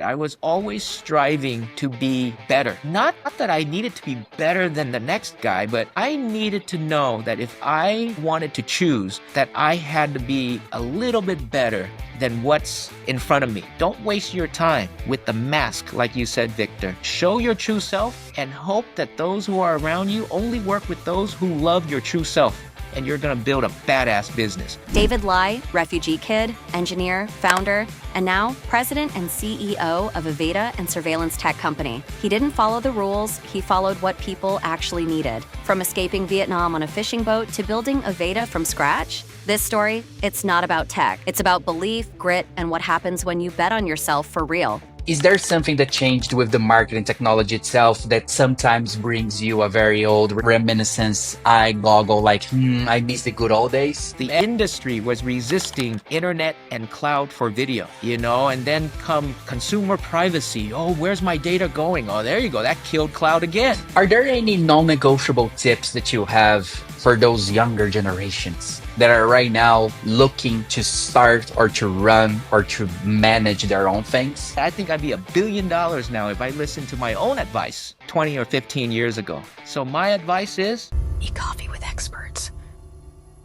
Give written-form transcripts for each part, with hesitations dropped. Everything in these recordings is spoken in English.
I was always striving to be better. Not that I needed to be better than the next guy, but I needed to know that if I wanted to choose, that I had to be a little bit better than what's in front of me. Don't waste your time with the mask, like you said, Victor. Show your true self and hope that those who are around you only work with those who love your true self, and you're gonna build a badass business. David Lai, refugee kid, engineer, founder, and now president and CEO of Iveda and surveillance tech company. He didn't follow the rules, he followed what people actually needed. From escaping Vietnam on a fishing boat to building Iveda from scratch, this story, it's not about tech. It's about belief, grit, and what happens when you bet on yourself for real. Is there something that changed with the marketing technology itself that sometimes brings you a very old reminiscence eye goggle, like, I miss the good old days? The industry was resisting internet and cloud for video, and then come consumer privacy. Oh, where's my data going? Oh, there you go. That killed cloud again. Are there any non-negotiable tips that you have for those younger generations that are right now looking to start or to run or to manage their own things? I think I'd be $1 billion now if I listened to my own advice 20 or 15 years ago. So my advice is, eat coffee with experts.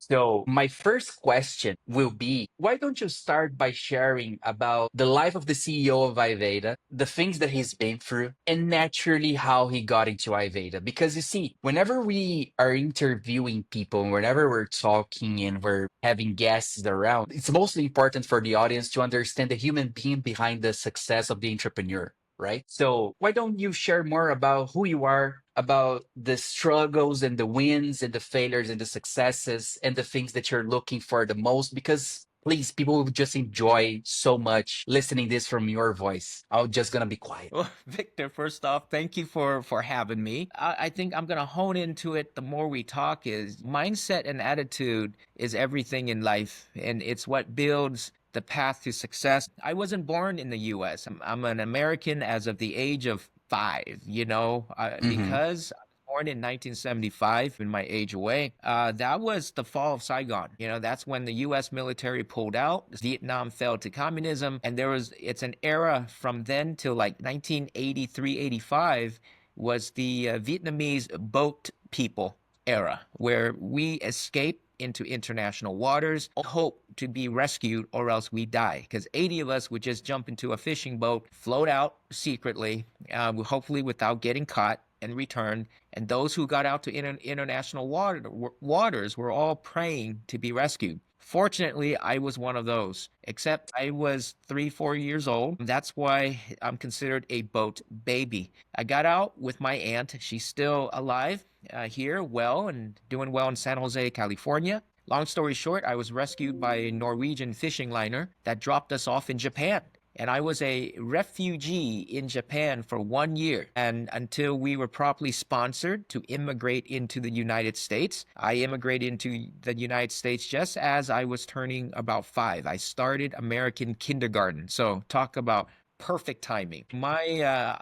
So my first question will be, why don't you start by sharing about the life of the CEO of Iveda, the things that he's been through, and naturally how he got into Iveda? Because you see, whenever we are interviewing people, whenever we're talking and we're having guests around, it's mostly important for the audience to understand the human being behind the success of the entrepreneur. Right? So why don't you share more about who you are, about the struggles and the wins and the failures and the successes and the things that you're looking for the most? Because please, people will just enjoy so much listening this from your voice. I'm just gonna be quiet. well, Victor, first off, thank you for having me. I think I'm going to hone into it the more we talk is mindset and attitude is everything in life, and it's what builds the path to success. I wasn't born in the US. I'm an American as of the age of 5, because I was born in 1975 in my age away. That was the fall of Saigon. That's when the US military pulled out. Vietnam fell to communism. And it's an era from then till like 1983, 85 was the Vietnamese boat people era, where we escaped into international waters, hope to be rescued or else we die. Because 80 of us would just jump into a fishing boat, float out secretly, hopefully without getting caught, and return. And those who got out to international waters were all praying to be rescued. Fortunately, I was one of those, except I was 3, 4 years old. That's why I'm considered a boat baby. I got out with my aunt. She's still alive here, well, and doing well in San Jose, California. Long story short, I was rescued by a Norwegian fishing liner that dropped us off in Japan. And I was a refugee in Japan for 1 year. And until we were properly sponsored to immigrate into the United States, I immigrated into the United States just as I was turning about 5. I started American kindergarten. So talk about perfect timing. My,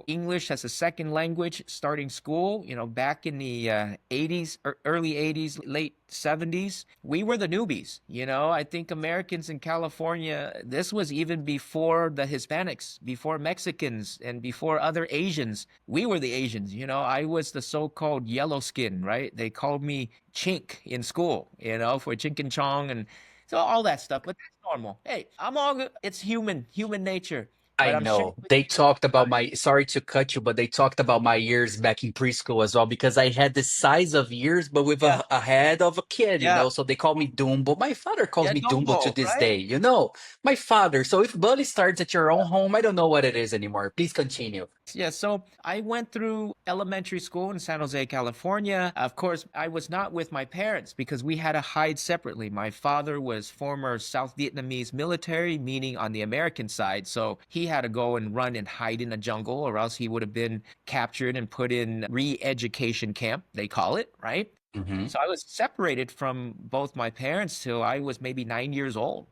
English as a second language, starting school, back in the 80s, early 80s, late 70s, we were the newbies. I think Americans in California, this was even before the Hispanics, before Mexicans, and before other Asians. We were the Asians. I was the so-called yellow skin, right? They called me chink in school, for chink and chong and so all that stuff, but that's normal. Hey, I'm all good. It's human nature. I But I'm sharing know. with They you talked about my my, sorry to cut you, but they talked about my ears back in preschool as well because I had the size of ears, but with yeah, a head of a kid, yeah, So they call me Dumbo. My father calls yeah, me Dumbo to Dumbo, this right? day. My father. So if bully starts at your own home, I don't know what it is anymore. Please continue. Yeah, so I went through elementary school in San Jose, California. Of course, I was not with my parents because we had to hide separately. My father was former South Vietnamese military, meaning on the American side. So he had to go and run and hide in the jungle, or else he would have been captured and put in re-education camp, they call it, right? Hmm. So I was separated from both my parents till I was maybe 9 years old,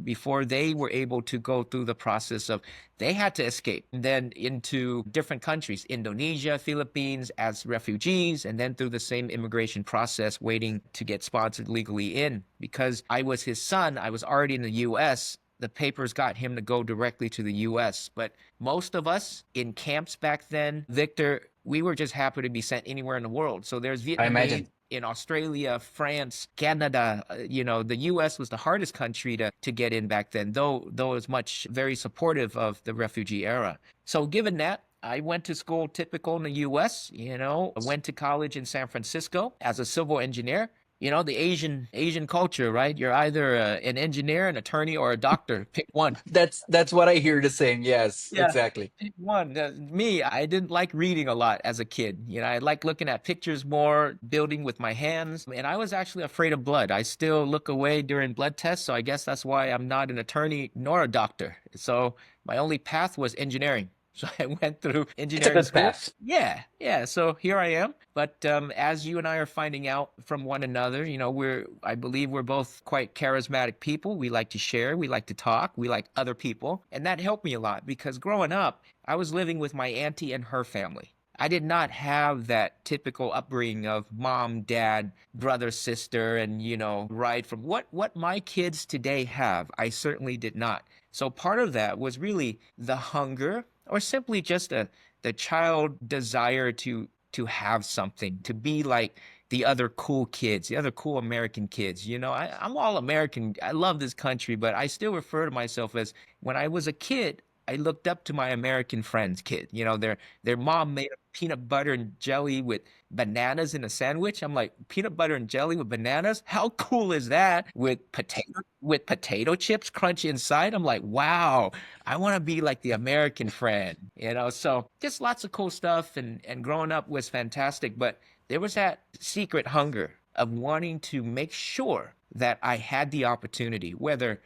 before they were able to go through the process of they had to escape and then into different countries, Indonesia, Philippines as refugees, and then through the same immigration process, waiting to get sponsored legally in. Because I was his son, I was already in the US. the papers got him to go directly to the US. But most of us in camps back then, Victor, we were just happy to be sent anywhere in the world. So there's I Vietnamese imagine. in Australia, France, Canada. The US was the hardest country to get in back then, though it was much very supportive of the refugee era. So given that, I went to school typical in the US, I went to college in San Francisco as a civil engineer. The Asian culture, right? You're either an engineer, an attorney, or a doctor. Pick one. That's what I hear the same. Yes, Yeah. exactly. Pick one. Me, I didn't like reading a lot as a kid. I like looking at pictures more, building with my hands. And I was actually afraid of blood. I still look away during blood tests. So I guess that's why I'm not an attorney nor a doctor. So my only path was engineering. So I went through It's a engineering good school. path. Yeah, yeah. So here I am. But as you and I are finding out from one another, I believe we're both quite charismatic people. We like to share, we like to talk, we like other people. And that helped me a lot because growing up, I was living with my auntie and her family. I did not have that typical upbringing of mom, dad, brother, sister, and right from what my kids today have. I certainly did not. So part of that was really the hunger or simply just the child desire to have something, to be like the other cool kids, the other cool American kids. I'm all American. I love this country, but I still refer to myself as when I was a kid, I looked up to my American friends, kid. Their mom made a peanut butter and jelly with bananas in a sandwich. I'm like, peanut butter and jelly with bananas? How cool is that? With potato chips crunch inside. I'm like, wow, I want to be like the American friend. So just lots of cool stuff and growing up was fantastic, but there was that secret hunger of wanting to make sure that I had the opportunity, whether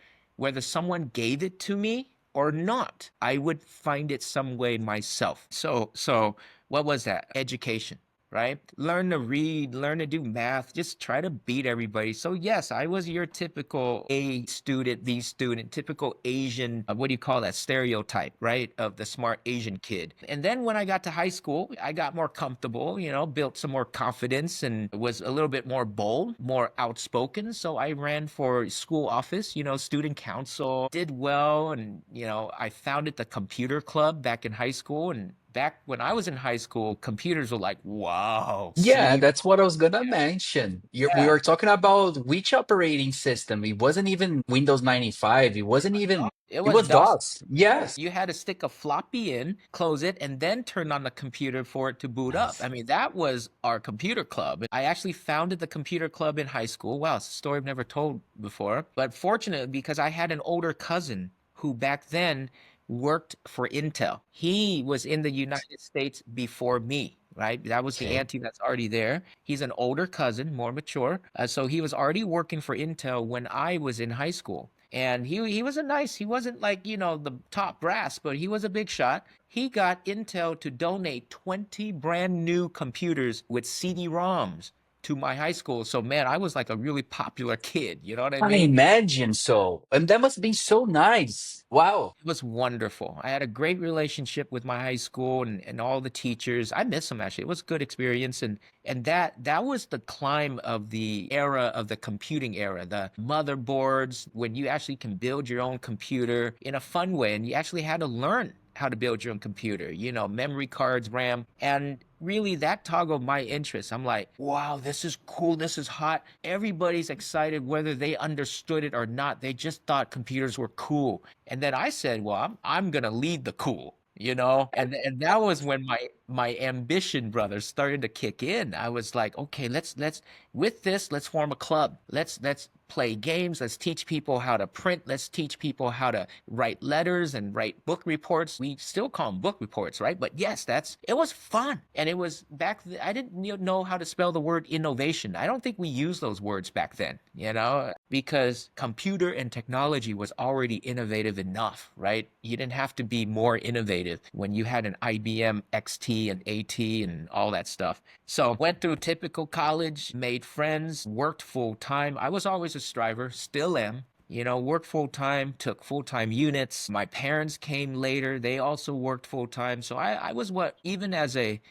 someone gave it to me or not, I would find it some way myself. So what was that? Education, right? Learn to read, learn to do math, just try to beat everybody. So yes, I was your typical A student, B student, typical Asian, what do you call that stereotype, right? Of the smart Asian kid. And then when I got to high school, I got more comfortable, built some more confidence and was a little bit more bold, more outspoken. So I ran for school office, student council, did well. And, I founded the computer club back in high school. And back when I was in high school, computers were like, wow, Yeah, CD. that's what I was gonna mention. We Yeah. were talking about which operating system. It wasn't even Windows 95. It wasn't even, It it was was DOS. DOS. Yes. You had to stick a floppy in, close it, and then turn on the computer for it to boot up. I Yes. mean, that was our computer club. I actually founded the computer club in high school. Wow, it's a story I've never told before. But fortunately, because I had an older cousin who back then worked for Intel. He was in the United States before me. Right, that was the Okay. auntie that's already there. He's an older cousin, more mature. So he was already working for Intel when I was in high school. And he was he wasn't like, the top brass, but he was a big shot. He got Intel to donate 20 brand new computers with CD-ROMs to my high school. So man, I was like a really popular kid. You know what I I mean? imagine so. And that must be so nice. Wow. It was wonderful. I had a great relationship with my high school and all the teachers. I miss them actually. It was a good experience. And that was the climb of the era of the computing era, the motherboards, when you actually can build your own computer in a fun way. And you actually had to learn how to build your own computer, memory cards, RAM. And really that toggled my interest. I'm like, wow, this is cool. This is hot. Everybody's excited whether they understood it or not. They just thought computers were cool. And then I said, well, I'm going to lead the cool. And that was when my ambition, brother, started to kick in. I was like, okay, let's form a club. Let's play games. Let's teach people how to print. Let's teach people how to write letters and write book reports. We still call them book reports, right? But yes, it was fun. And it was I didn't know how to spell the word innovation. I don't think we used those words back then, because computer and technology was already innovative enough, right? You didn't have to be more innovative when you had an IBM XT and AT and all that stuff. So went through typical college, made friends, worked full time. I was always a striver, still am. Worked full time, took full time units. My parents came later. They also worked full time. So I was even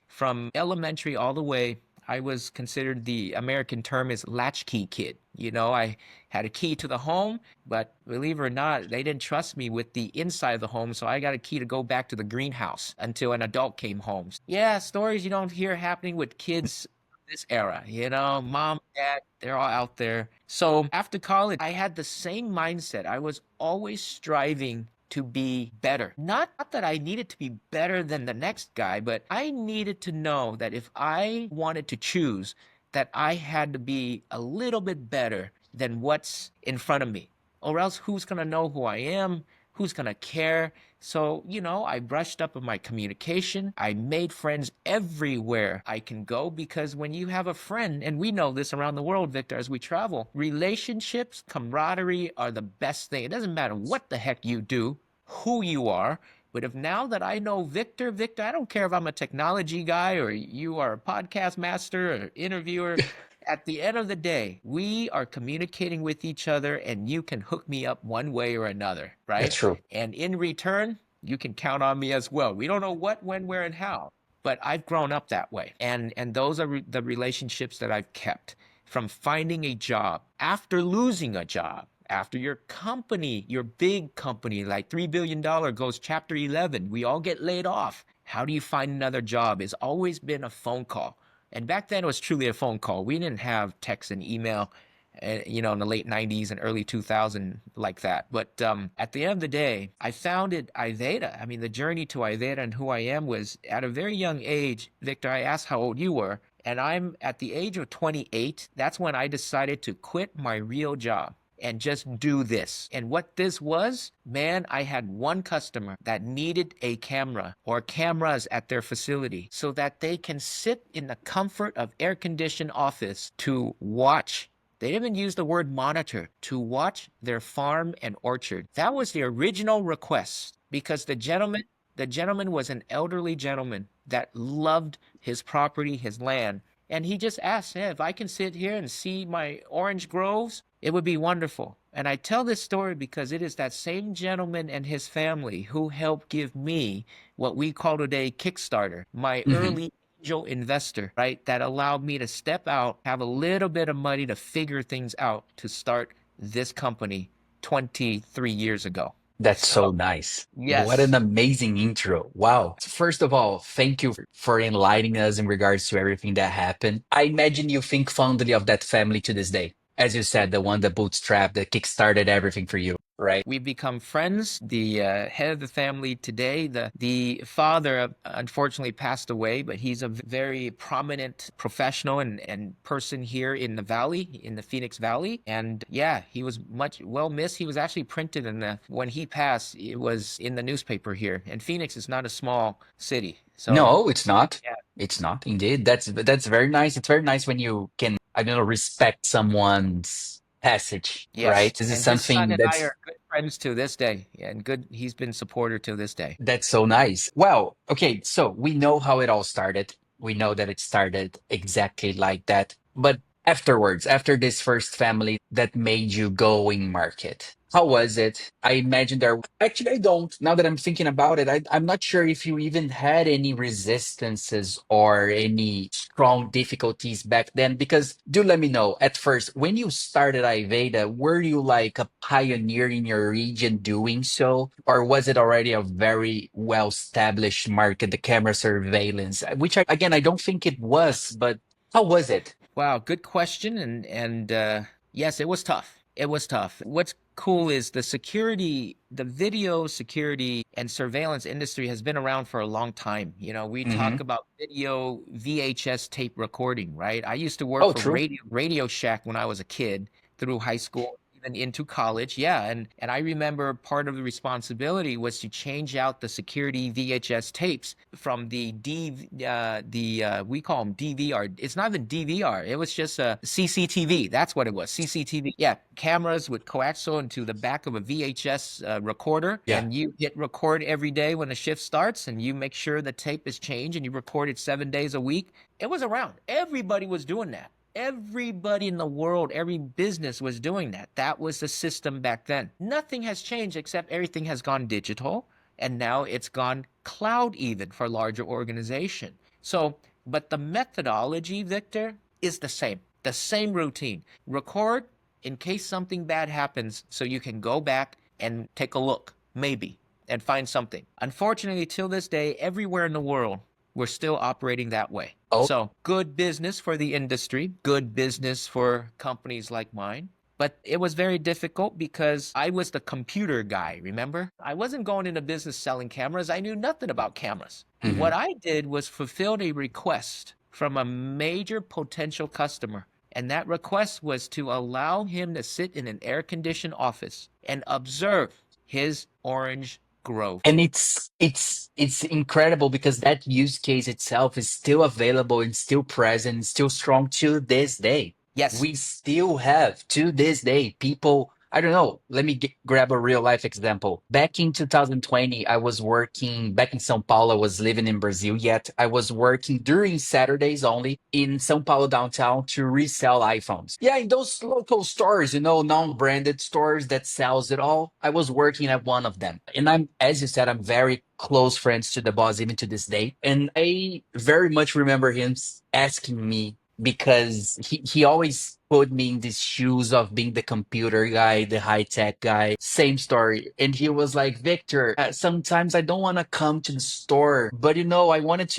from elementary all the way, I was considered, the American term is latchkey kid. You know, I had a key to the home, but believe it or not, they didn't trust me with the inside of the home, so I got a key to go back to the greenhouse until an adult came home. Yeah, stories you don't hear happening with kids this era, you know, mom, dad, they're all out there. So after college, I had the same mindset. I was always striving to be better. Not that I needed to be better than the next guy, but I needed to know that if I wanted to choose, that I had to be a little bit better than what's in front of me. Or else who's going to know who I am? Who's going to care? So, you know, I brushed up on my communication. I made friends everywhere I can go, because when you have a friend, and we know this around the world, Victor, as we travel, relationships, camaraderie are the best thing. It doesn't matter what the heck you do, who you are. But if now that I know Victor, I don't care if I'm a technology guy or you are a podcast master or interviewer. At the end of the day, we are communicating with each other, and you can hook me up one way or another, That's right? true. And in return, you can count on me as well. We don't know what, when, where, and how, but I've grown up that way. And those are the relationships that I've kept from finding a job after losing a job. After your company, your big company, like $3 billion goes chapter 11, we all get laid off. How do you find another job? It's always been a phone call. And back then it was truly a phone call. We didn't have text and email, you know, in the late 90s and early 2000 like that. But at the end of the day, I founded Iveda. I mean, the journey to Iveda and who I am was at a very young age. Victor, I asked how old you were, and I'm at the age of 28. That's when I decided to quit my real job and just do this. And what this was, man, I had one customer that needed a camera or cameras at their facility so that they can sit in the comfort of air-conditioned office to watch. They didn't even use the word monitor, to watch their farm and orchard. That was the original request, because the gentleman was an elderly gentleman that loved his property, his land. And he just asked, hey, if I can sit here and see my orange groves, it would be wonderful. And I tell this story because it is that same gentleman and his family who helped give me what we call today Kickstarter, my Hmm. early angel investor, right? That allowed me to step out, have a little bit of money to figure things out to start this company 23 years ago. That's So, so nice. What an yes. amazing intro. Wow. First of all, thank you for enlightening us in regards to everything that happened. I imagine you think fondly of that family to this day. As you said, the one that bootstrapped, that kickstarted everything for you, right? We've become friends. The head of the family today, the father, unfortunately passed away, but he's a very prominent professional and person here in the valley, in the Phoenix Valley. And yeah, he was much well missed. He was actually printed in when he passed, it was in the newspaper here. And Phoenix is not a small city. So No, it's not. yeah, It's not indeed. That's very nice. It's very nice when you can, I don't know, respect someone's passage, right? yes. This is And his son something and I that's are good friends to this day. And good, he's been supporter to this day. That's so nice. Well, okay, so we know how it all started. We know that it started exactly like that. But afterwards, after this first family that made you go in market, how was it? I imagine there, actually, I don't. Now that I'm thinking about it, I'm not sure if you even had any resistances or any strong difficulties back then. Because do let me know, at first, when you started Ayurveda, were you like a pioneer in your region doing so? Or was it already a very well established market, the camera surveillance, which again, I don't think it was, but how was it? Wow, good question. And yes, it was tough. It was tough. What's cool is the video security and surveillance industry has been around for a long time. You know, we talk Hmm. about video VHS tape recording, right? I used to work Oh, for true. Radio Shack when I was a kid through high school. Even into college, yeah, and I remember part of the responsibility was to change out the security VHS tapes from we call them DVR. It's not even DVR. It was just a CCTV. That's what it was. CCTV. Yeah, cameras with coaxial into the back of a VHS recorder, Yeah. and you hit record every day when the shift starts, and you make sure the tape is changed, and you record it 7 days a week. It was around. Everybody was doing that. Everybody in the world, every business was doing that. That was the system back then. Nothing has changed except everything has gone digital, and now it's gone cloud even for larger organization. So But the methodology, Victor, is the same routine. Record in case something bad happens so you can go back and take a look, maybe, and find something. Unfortunately, till this day, everywhere in the world, we're still operating that way. Oh, So, good business for the industry, good business for companies like mine. But it was very difficult because I was the computer guy, remember? I wasn't going into business selling cameras. I knew nothing about cameras. mhm. What I did was fulfilled a request from a major potential customer. And that request was to allow him to sit in an air conditioned office and observe his orange grove. And it's incredible because that use case itself is still available and still present, still strong to this day. Yes. We still have to this day people. I don't know. Let me grab a real life example. Back in 2020, I was working back in São Paulo. I was living in Brazil yet. I was working during Saturdays only in São Paulo downtown to resell iPhones. Yeah, in those local stores, non-branded stores that sells it all. I was working at one of them. And as you said, I'm very close friends to the boss even to this day. And I very much remember him asking me because he always put me in these shoes of being the computer guy, the high tech guy. Same story. And he was like, Victor, sometimes I don't want to come to the store, but I wanted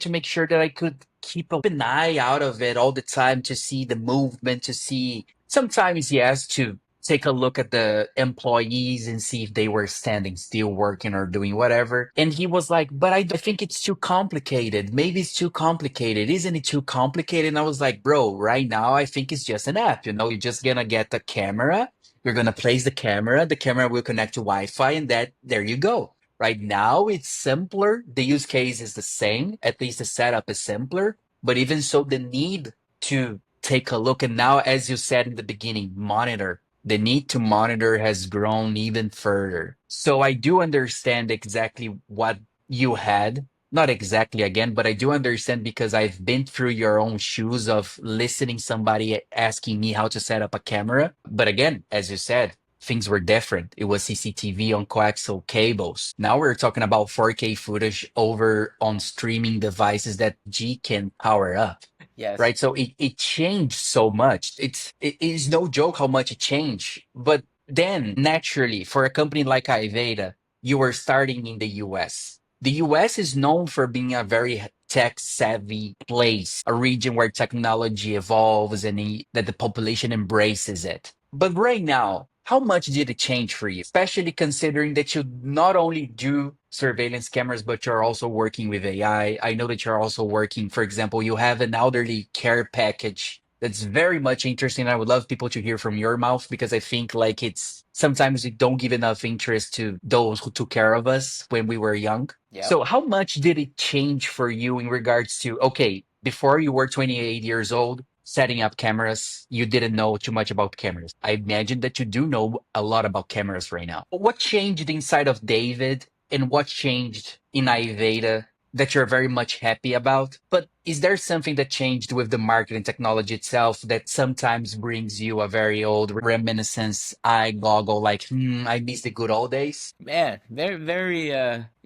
to make sure that I could keep an eye out of it all the time to see the movement, to see. Sometimes he has to take a look at the employees and see if they were standing still working or doing whatever. And he was like, but I think it's too complicated. Maybe it's too complicated. Isn't it too complicated? And I was like, bro, right now I think it's just an app. You're just gonna get the camera, you're gonna place the camera will connect to Wi-Fi, and there you go. Right now it's simpler. The use case is the same, at least the setup is simpler. But even so, the need to take a look, and now, as you said in the beginning, monitor, the need to monitor has grown even further. So I do understand exactly what you had. Not exactly again, but I do understand because I've been through your own shoes of listening somebody asking me how to set up a camera. But again, as you said, things were different. It was CCTV on coaxial cables. Now we're talking about 4K footage over on streaming devices that G can power up, Yes. right? So it changed so much. It is no joke how much it changed. But then naturally, for a company like Iveda, you were starting in the US. The US is known for being a very tech savvy place, a region where technology evolves and that the population embraces it. But right now, how much did it change for you? Especially considering that you not only do surveillance cameras, but you're also working with AI. I know that you're also working, for example, you have an elderly care package that's very much interesting. I would love people to hear from your mouth because I think like it's sometimes we don't give enough interest to those who took care of us when we were young. Yep. So how much did it change for you in regards to, okay, before you were 28 years old, setting up cameras, you didn't know too much about cameras. I imagine that you do know a lot about cameras right now. What changed inside of David and what changed in Iveda that you're very much happy about? But is there something that changed with the marketing technology itself that sometimes brings you a very old reminiscence eye goggle like, I miss the good old days? Man, very, very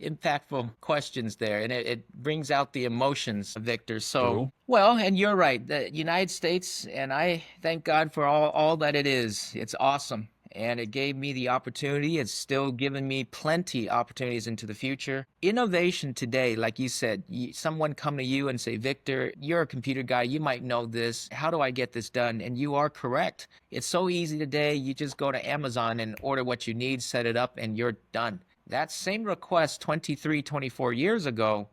impactful questions there. And it brings out the emotions, Victor. So, True. well, and you're right. The United States, and I thank God for all that it is. It's awesome. And it gave me the opportunity. It's still giving me plenty opportunities into the future. Innovation today, like you said, someone come to you and say, Victor, you're a computer guy. You might know this. How do I get this done? And you are correct. It's so easy today. You just go to Amazon and order what you need, set it up, and you're done. That same request 23, 24 years ago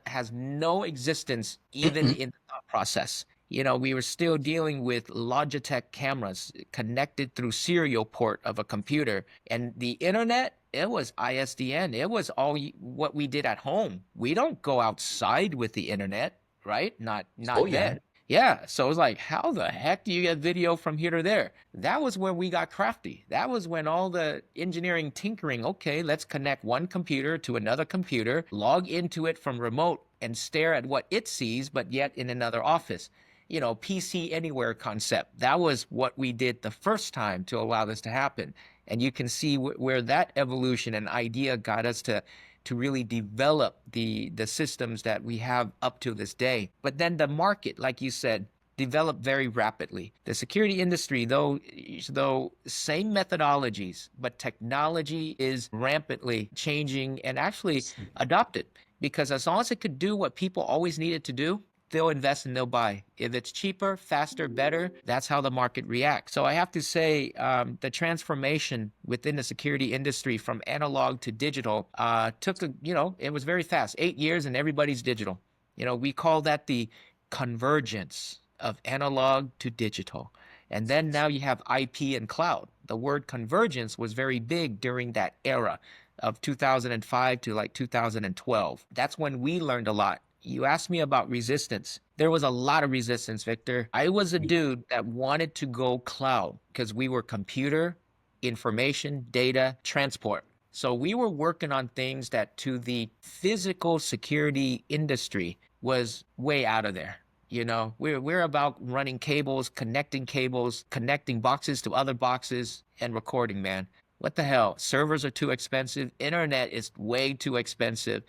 has no existence even in the thought process. We were still dealing with Logitech cameras connected through serial port of a computer. And the internet, it was ISDN. It was all what we did at home. We don't go outside with the internet, right? Not Oh, yeah. then. Yeah, so it was like, how the heck do you get video from here to there? That was when we got crafty. That was when all the engineering tinkering, okay, let's connect one computer to another computer, log into it from remote and stare at what it sees, but yet in another office. PC anywhere concept. That was what we did the first time to allow this to happen. And you can see where that evolution and idea got us to to really develop the systems that we have up to this day. But then the market, like you said, developed very rapidly. The security industry, though same methodologies, but technology is rampantly changing and actually adopted, because as long as it could do what people always needed to do, they'll invest and they'll buy. If it's cheaper, faster, better, that's how the market reacts. So I have to say, the transformation within the security industry from analog to digital it was very fast. 8 years and everybody's digital. We call that the convergence of analog to digital. And then now you have IP and cloud. The word convergence was very big during that era of 2005 to like 2012. That's when we learned a lot. You asked me about resistance. There was a lot of resistance, Victor. I was a dude that wanted to go cloud because we were computer, information, data, transport. So we were working on things that to the physical security industry was way out of there. We're about running cables, connecting boxes to other boxes and recording, man. What the hell? Servers are too expensive. Internet is way too expensive.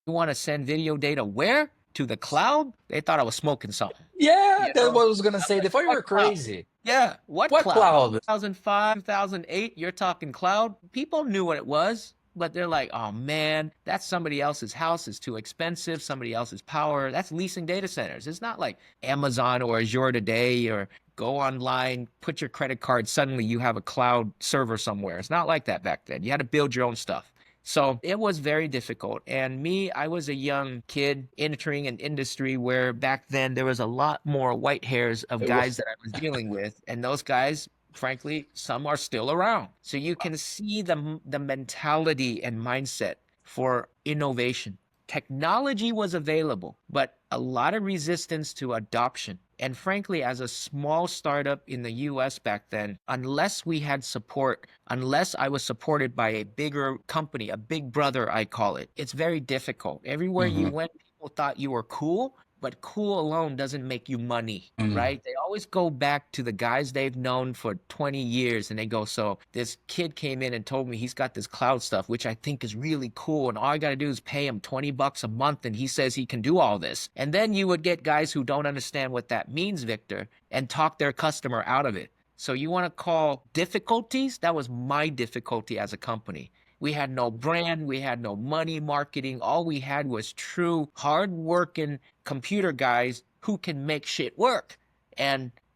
You want to send video data where? To the cloud? They thought I was smoking something. Yeah, that's what I was gonna I'm say. like, They thought you what were cloud? crazy. Yeah, what What cloud? cloud? 2005, 2008, you're talking cloud. People knew what it was, but they're like, oh man, that's somebody else's house. It's too expensive. Somebody else's power. That's leasing data centers. It's not like Amazon or Azure today or go online, put your credit card, suddenly you have a cloud server somewhere. It's not like that back then. You had to build your own stuff. So it was very difficult. And I was a young kid entering an industry where back then there was a lot more white hairs of It was- guys that I was dealing with. And those guys, frankly, some are still around. So you can see the mentality and mindset for innovation. Technology was available, but a lot of resistance to adoption. And frankly, as a small startup in the US back then, unless we had support, unless I was supported by a bigger company, a big brother, I call it, it's very difficult. Everywhere you Mhm, went, people thought you were cool, but cool alone doesn't make you money, mhm. right? They always go back to the guys they've known for 20 years and they go, so this kid came in and told me he's got this cloud stuff, which I think is really cool. And all I got to do is pay him $20 a month and he says he can do all this. And then you would get guys who don't understand what that means, Victor, and talk their customer out of it. So you want to call difficulties? That was my difficulty as a company. We had no brand, we had no money marketing. All we had was true hard-working computer guys who can make shit work.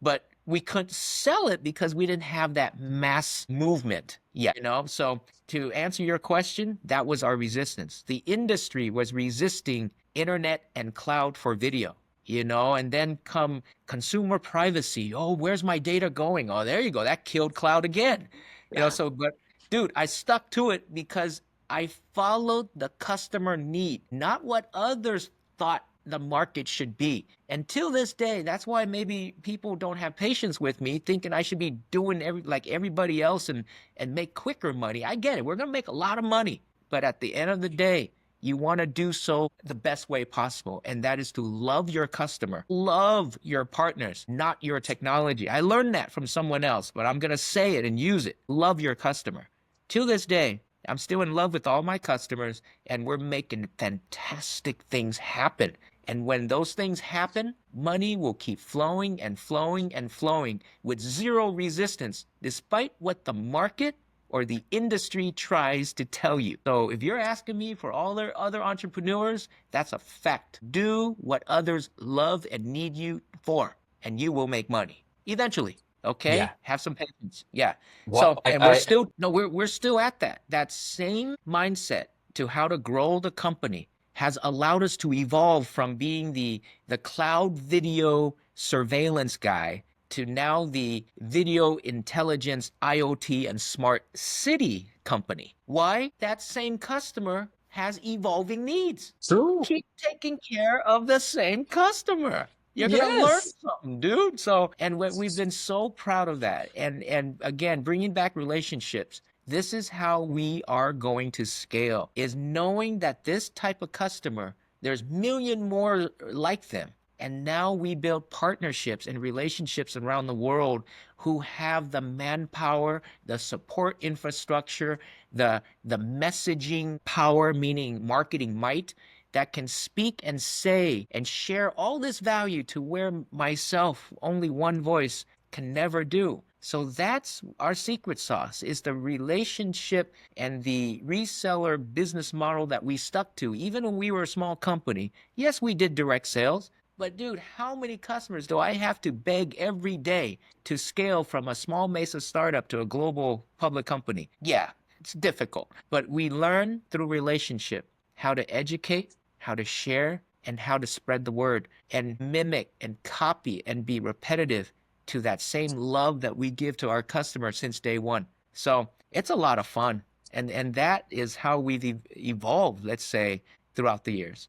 But we couldn't sell it because we didn't have that mass movement yet. So to answer your question, that was our resistance. The industry was resisting internet and cloud for video. And then come consumer privacy. Oh, where's my data going? Oh, there you go. That killed cloud again. But dude, I stuck to it because I followed the customer need, not what others thought the market should be. Until this day, that's why maybe people don't have patience with me, thinking I should be doing like everybody else and make quicker money. I get it. We're gonna make a lot of money, but at the end of the day, you want to do so the best way possible, and that is to love your customer, love your partners, not your technology. I learned that from someone else, but I'm gonna say it and use it. Love your customer. Till this day, I'm still in love with all my customers, and we're making fantastic things happen. And when those things happen, money will keep flowing and flowing and flowing with zero resistance, despite what the market or the industry tries to tell you. So if you're asking me for all their other entrepreneurs, that's a fact. Do what others love and need you for, and you will make money eventually. Yeah. Okay, have some patience. Yeah. What So, and we're still at that same mindset to how to grow the company has allowed us to evolve from being the cloud video surveillance guy to now the video intelligence, IoT, and smart city company. Why? That same customer has evolving needs. True. Keep taking care of the same customer. You're gonna learn Yes. something, dude. So, and we've been so proud of that. And again, bringing back relationships. This is how we are going to scale, is knowing that this type of customer, there's million more like them. And now we build partnerships and relationships around the world who have the manpower, the support infrastructure, the messaging power, meaning marketing might, that can speak and say and share all this value to where myself, only one voice, can never do. So that's our secret sauce, is the relationship and the reseller business model that we stuck to. Even when we were a small company, yes, we did direct sales, but dude, how many customers do I have to beg every day to scale from a small Mesa startup to a global public company? Yeah, it's difficult, but we learn through relationship how to educate, how to share, and how to spread the word and mimic and copy and be repetitive to that same love that we give to our customers since day one. So it's a lot of fun. And that is how we've evolved, let's say, throughout the years.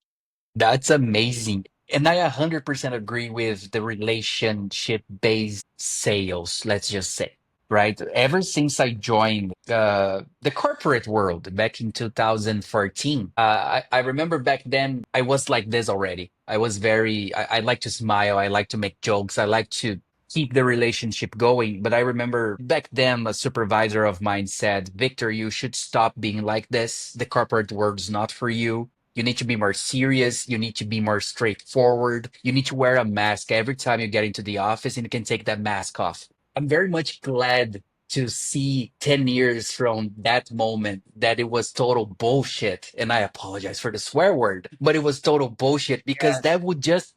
That's amazing. And I 100% agree with the relationship-based sales, let's just say, right? Ever since I joined the corporate world back in 2014, I remember back then I was like this already. I was I like to smile, I like to make jokes, I like to keep the relationship going. But I remember back then a supervisor of mine said, Victor, you should stop being like this. The corporate world's not for you. You need to be more serious. You need to be more straightforward. You need to wear a mask every time you get into the office and you can take that mask off. I'm very much glad to see 10 years from that moment that it was total bullshit. And I apologize for the swear word, but it was total bullshit because Yes. that would just,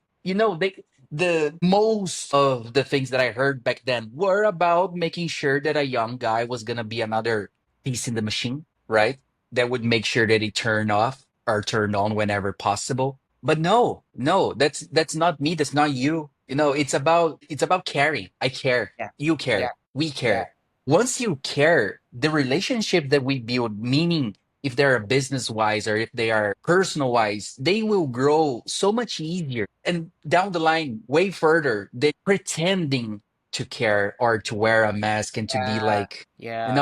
the most of the things that I heard back then were about making sure that a young guy was going to be another piece in the machine, right? That would make sure that he turned off or turned on whenever possible. But no, no, that's not me. That's not you. It's about caring. I care. Yeah. You Yeah. care. We Yeah. care. Once you care, the relationship that we build, meaning if they're business wise or if they are personal wise, they will grow so much easier. And down the line, way further, than pretending to care or to wear a mask and to be Yeah. like, Yeah.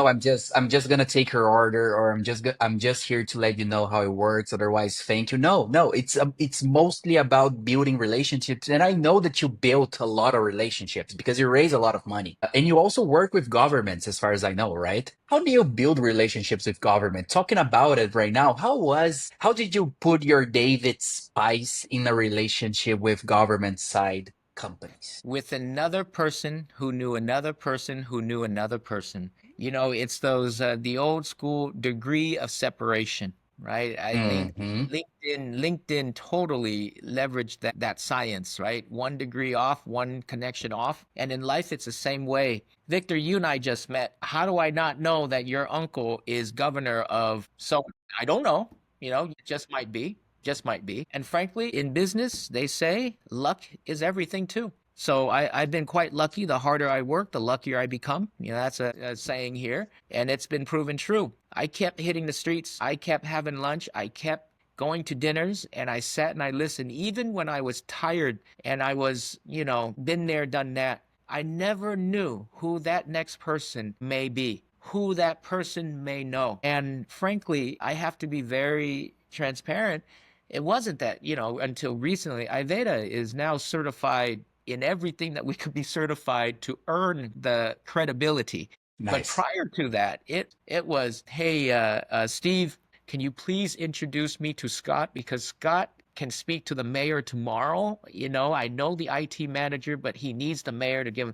I'm just gonna take your order, or I'm just here to let you know how it works. Otherwise, thank you. No, no, it's mostly about building relationships, and I know that you built a lot of relationships because you raise a lot of money, and you also work with governments, as far as I know, right? How do you build relationships with government? Talking about it right now, how did you put your David Spice in a relationship with government side companies? With another person who knew another person who knew another person. It's the old school degree of separation, right? I think Hmm. LinkedIn totally leveraged that science, right? One degree off, one connection off. And in life, it's the same way. Victor, you and I just met. How do I not know that your uncle is governor of? So I don't know. It just might be. Just might be. And frankly, in business, they say luck is everything too. So I've been quite lucky. The harder I work, the luckier I become. That's a saying here. And it's been proven true. I kept hitting the streets. I kept having lunch. I kept going to dinners, and I sat and I listened. Even when I was tired and I was, been there, done that, I never knew who that next person may be, who that person may know. And frankly, I have to be very transparent. It wasn't that, until recently, Iveda is now certified in everything that we could be certified to earn the credibility. But Nice. prior to that, it was, hey, Steve, can you please introduce me to Scott? Because Scott can speak to the mayor tomorrow. I know the IT manager, but he needs the mayor to give him.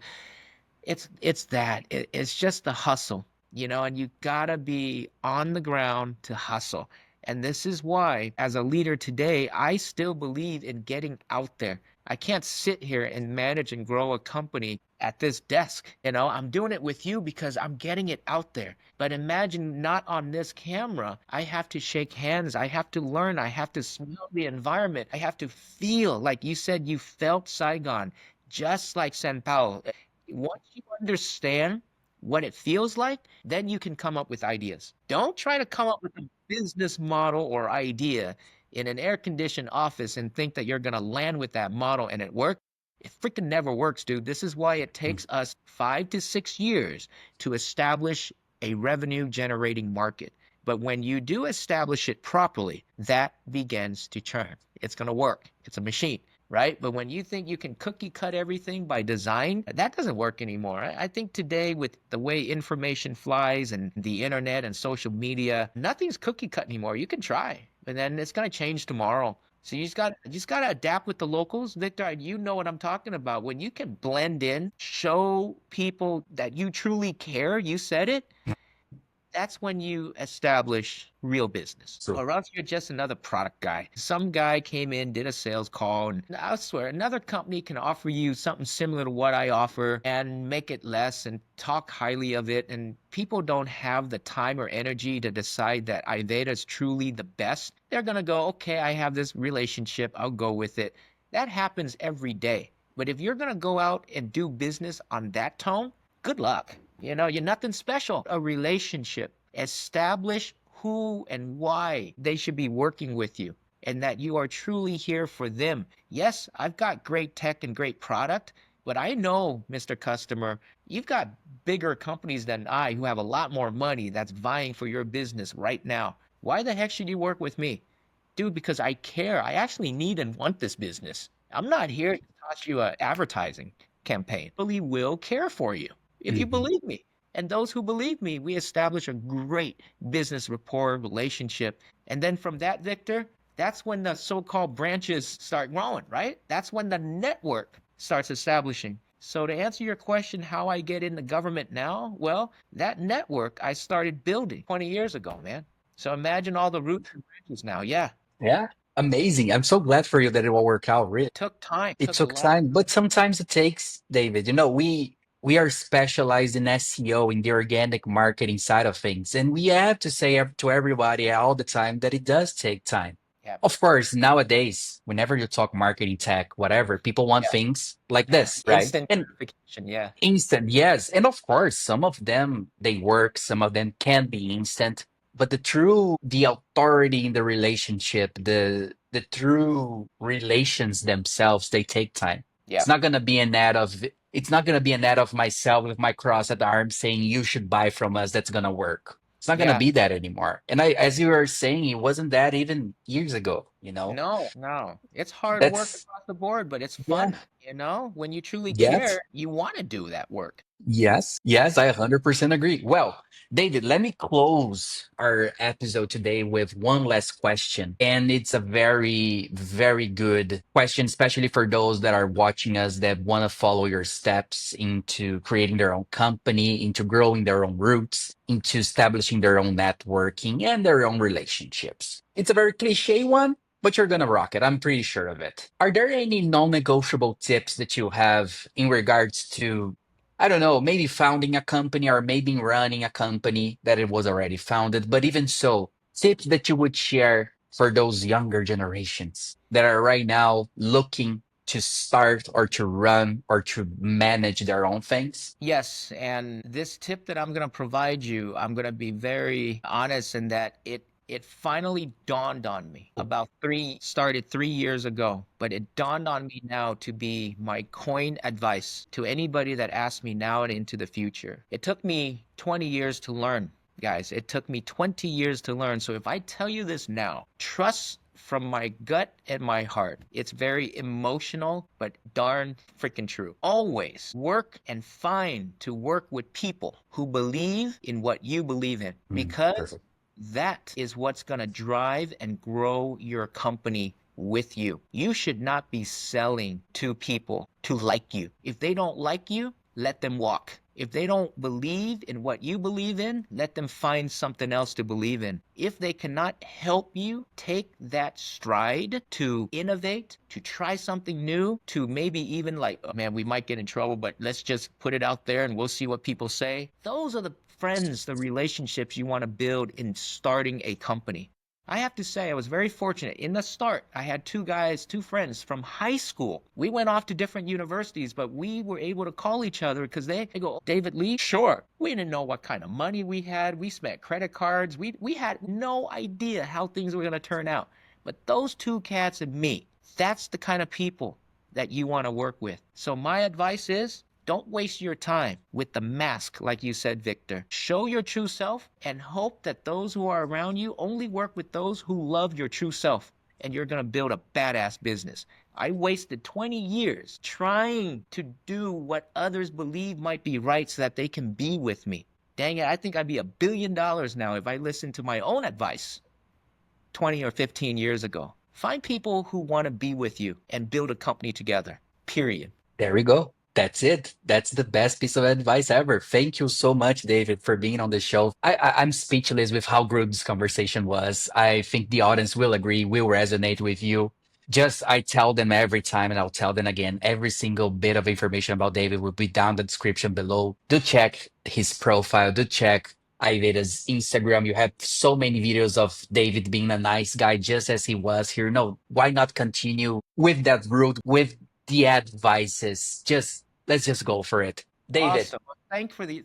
It's just the hustle, and you gotta be on the ground to hustle. And this is why, as a leader today, I still believe in getting out there. I can't sit here and manage and grow a company at this desk. I'm doing it with you because I'm getting it out there. But imagine not on this camera. I have to shake hands. I have to learn. I have to smell the environment. I have to feel, like you said, you felt Saigon, just like San Paulo. Once you understand what it feels like, then you can come up with ideas. Don't try to come up with a business model or idea in an air conditioned office and think that you're going to land with that model and it work. It freaking never works, dude. This is why it takes us 5 to 6 years to establish a revenue generating market. But when you do establish it properly, that begins to churn. It's going to work. It's a machine. right? But when you think you can cookie cut everything by design, that doesn't work anymore. I think today, with the way information flies and the internet and social media, nothing's cookie cut anymore. You can try, and then it's going to change tomorrow. So you just got to adapt with the locals, Victor. You know what I'm talking about. When you can blend in, show people that you truly care, you said it, that's when you establish real business. So Or else you're just another product guy. Some guy came in, did a sales call, and I swear another company can offer you something similar to what I offer and make it less and talk highly of it. And people don't have the time or energy to decide that Iveda is truly the best. They're gonna go, okay, I have this relationship, I'll go with it. That happens every day. But if you're gonna go out and do business on that tone, good luck. You're nothing special. A relationship. Establish who and why they should be working with you and that you are truly here for them. Yes, I've got great tech and great product, but I know, Mr. Customer, you've got bigger companies than I who have a lot more money that's vying for your business right now. Why the heck should you work with me? Dude, because I care. I actually need and want this business. I'm not here to toss you an advertising campaign. I really will care for you if you mhm. believe me. And those who believe me, we establish a great business rapport relationship. And then from that, Victor, that's when the so-called branches start growing, right? That's when the network starts establishing. So to answer your question, how I get into government now, well, that network I started building 20 years ago, man. So imagine all the roots and branches now. Yeah, Yeah, amazing. I'm so glad for you that it will work out. Really, took time, it took a took lot of time, but sometimes it takes, David. We are specialized in SEO, in the organic marketing side of things, and we have to say to everybody all the time that it does take time. yeah, Of course, nowadays, whenever you talk marketing, tech, whatever, people want things like yeah. this, right? Instant And gratification. Yeah, instant, yes. And of course, some of them they work, some of them can be instant. But the authority in the relationship, the true relations themselves, they take time. yeah, It's not gonna be an ad of it's not gonna be an ad of myself with my cross at the arm saying you should buy from us. That's gonna work. It's not gonna yeah. be that anymore. And I, as you were saying, it wasn't that even years ago, No, no. It's hard work That's across the board, but it's yeah. fun. When you truly Yes. care, you want to do that work. Yes, yes, I 100% agree. Well, David, let me close our episode today with one last question. And it's a very, very good question, especially for those that are watching us that want to follow your steps into creating their own company, into growing their own roots, into establishing their own networking and their own relationships. It's a very cliche one, but you're gonna rock it. I'm pretty sure of it. Are there any non-negotiable tips that you have in regards to, I don't know, maybe founding a company or maybe running a company that it was already founded, but even so, tips that you would share for those younger generations that are right now looking to start or to run or to manage their own things? Yes, and this tip that I'm going to provide you, I'm going to be very honest in that it finally dawned on me about started 3 years ago, but it dawned on me now to be my coin advice to anybody that asks me now and into the future. It took me 20 years to learn, guys. It took me 20 years to learn. So if I tell you this now, trust from my gut and my heart. It's very emotional, but darn freaking true. Always work and find to work with people who believe in what you believe in, because Perfect. that is what's going to drive and grow your company with you. You should not be selling to people to like you. If they don't like you, let them walk. If they don't believe in what you believe in, let them find something else to believe in. If they cannot help you take that stride to innovate, to try something new, to maybe even like, oh man, we might get in trouble, but let's just put it out there and we'll see what people say. Those are the friends, the relationships you want to build in starting a company. I have to say, I was very fortunate. In the start, I had two friends from high school. We went off to different universities, but we were able to call each other because they go, David Lee? Sure. We didn't know what kind of money we had. We spent credit cards. We had no idea how things were going to turn out. But those two cats and me, that's the kind of people that you want to work with. So my advice is, don't waste your time with the mask, like you said, Victor. Show your true self and hope that those who are around you only work with those who love your true self. and you're going to build a badass business. I wasted 20 years trying to do what others believe might be right so that they can be with me. Dang it, I think I'd be $1 billion now if I listened to my own advice 20 or 15 years ago. Find people who want to be with you and build a company together, period. There we go. That's it. That's the best piece of advice ever. Thank you so much, David, for being on the show. I'm speechless with how good this conversation was. I think the audience will agree, will resonate with you. Just I tell them every time, and I'll tell them again, every single bit of information about David will be down the description below. Do check his profile, do check Iveda's Instagram. You have so many videos of David being a nice guy, just as he was here. No, why not continue with that route, with the advices? Just let's just go for it. David, Awesome.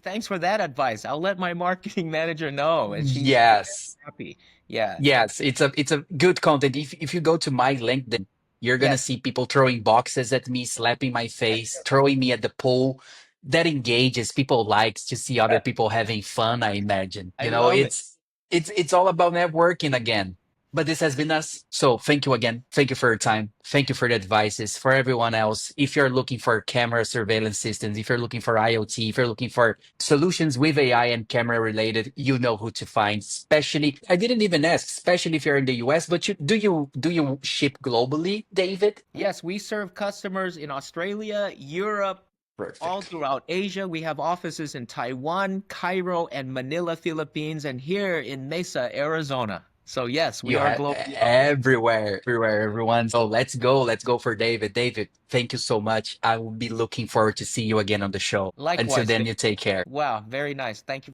Thanks for that advice. I'll let my marketing manager know, and she's very yes. happy. Yeah. Yes, it's a good content. If you go to my LinkedIn, you're gonna Yes. see people throwing boxes at me, slapping my face, throwing me at the pole. That engages. People likes to see other people having fun, I imagine. I love it. It's all about networking again. But this has been us. So thank you again. Thank you for your time. Thank you for the advices. For everyone else, if you're looking for camera surveillance systems, if you're looking for IoT, if you're looking for solutions with AI and camera related, you know who to find. Especially, I didn't even ask, especially if you're in the US, but do you ship globally, David? Yes, we serve customers in Australia, Europe, all Perfect. throughout Asia. We have offices in Taiwan, Cairo, and Manila, Philippines, and here in Mesa, Arizona. So yes, we You are have globally known. everywhere, everyone. So let's go for David. David, thank you so much. I will be looking forward to see you again on the show. Until Likewise, then, Dave. you take care. Wow, very nice. Thank you.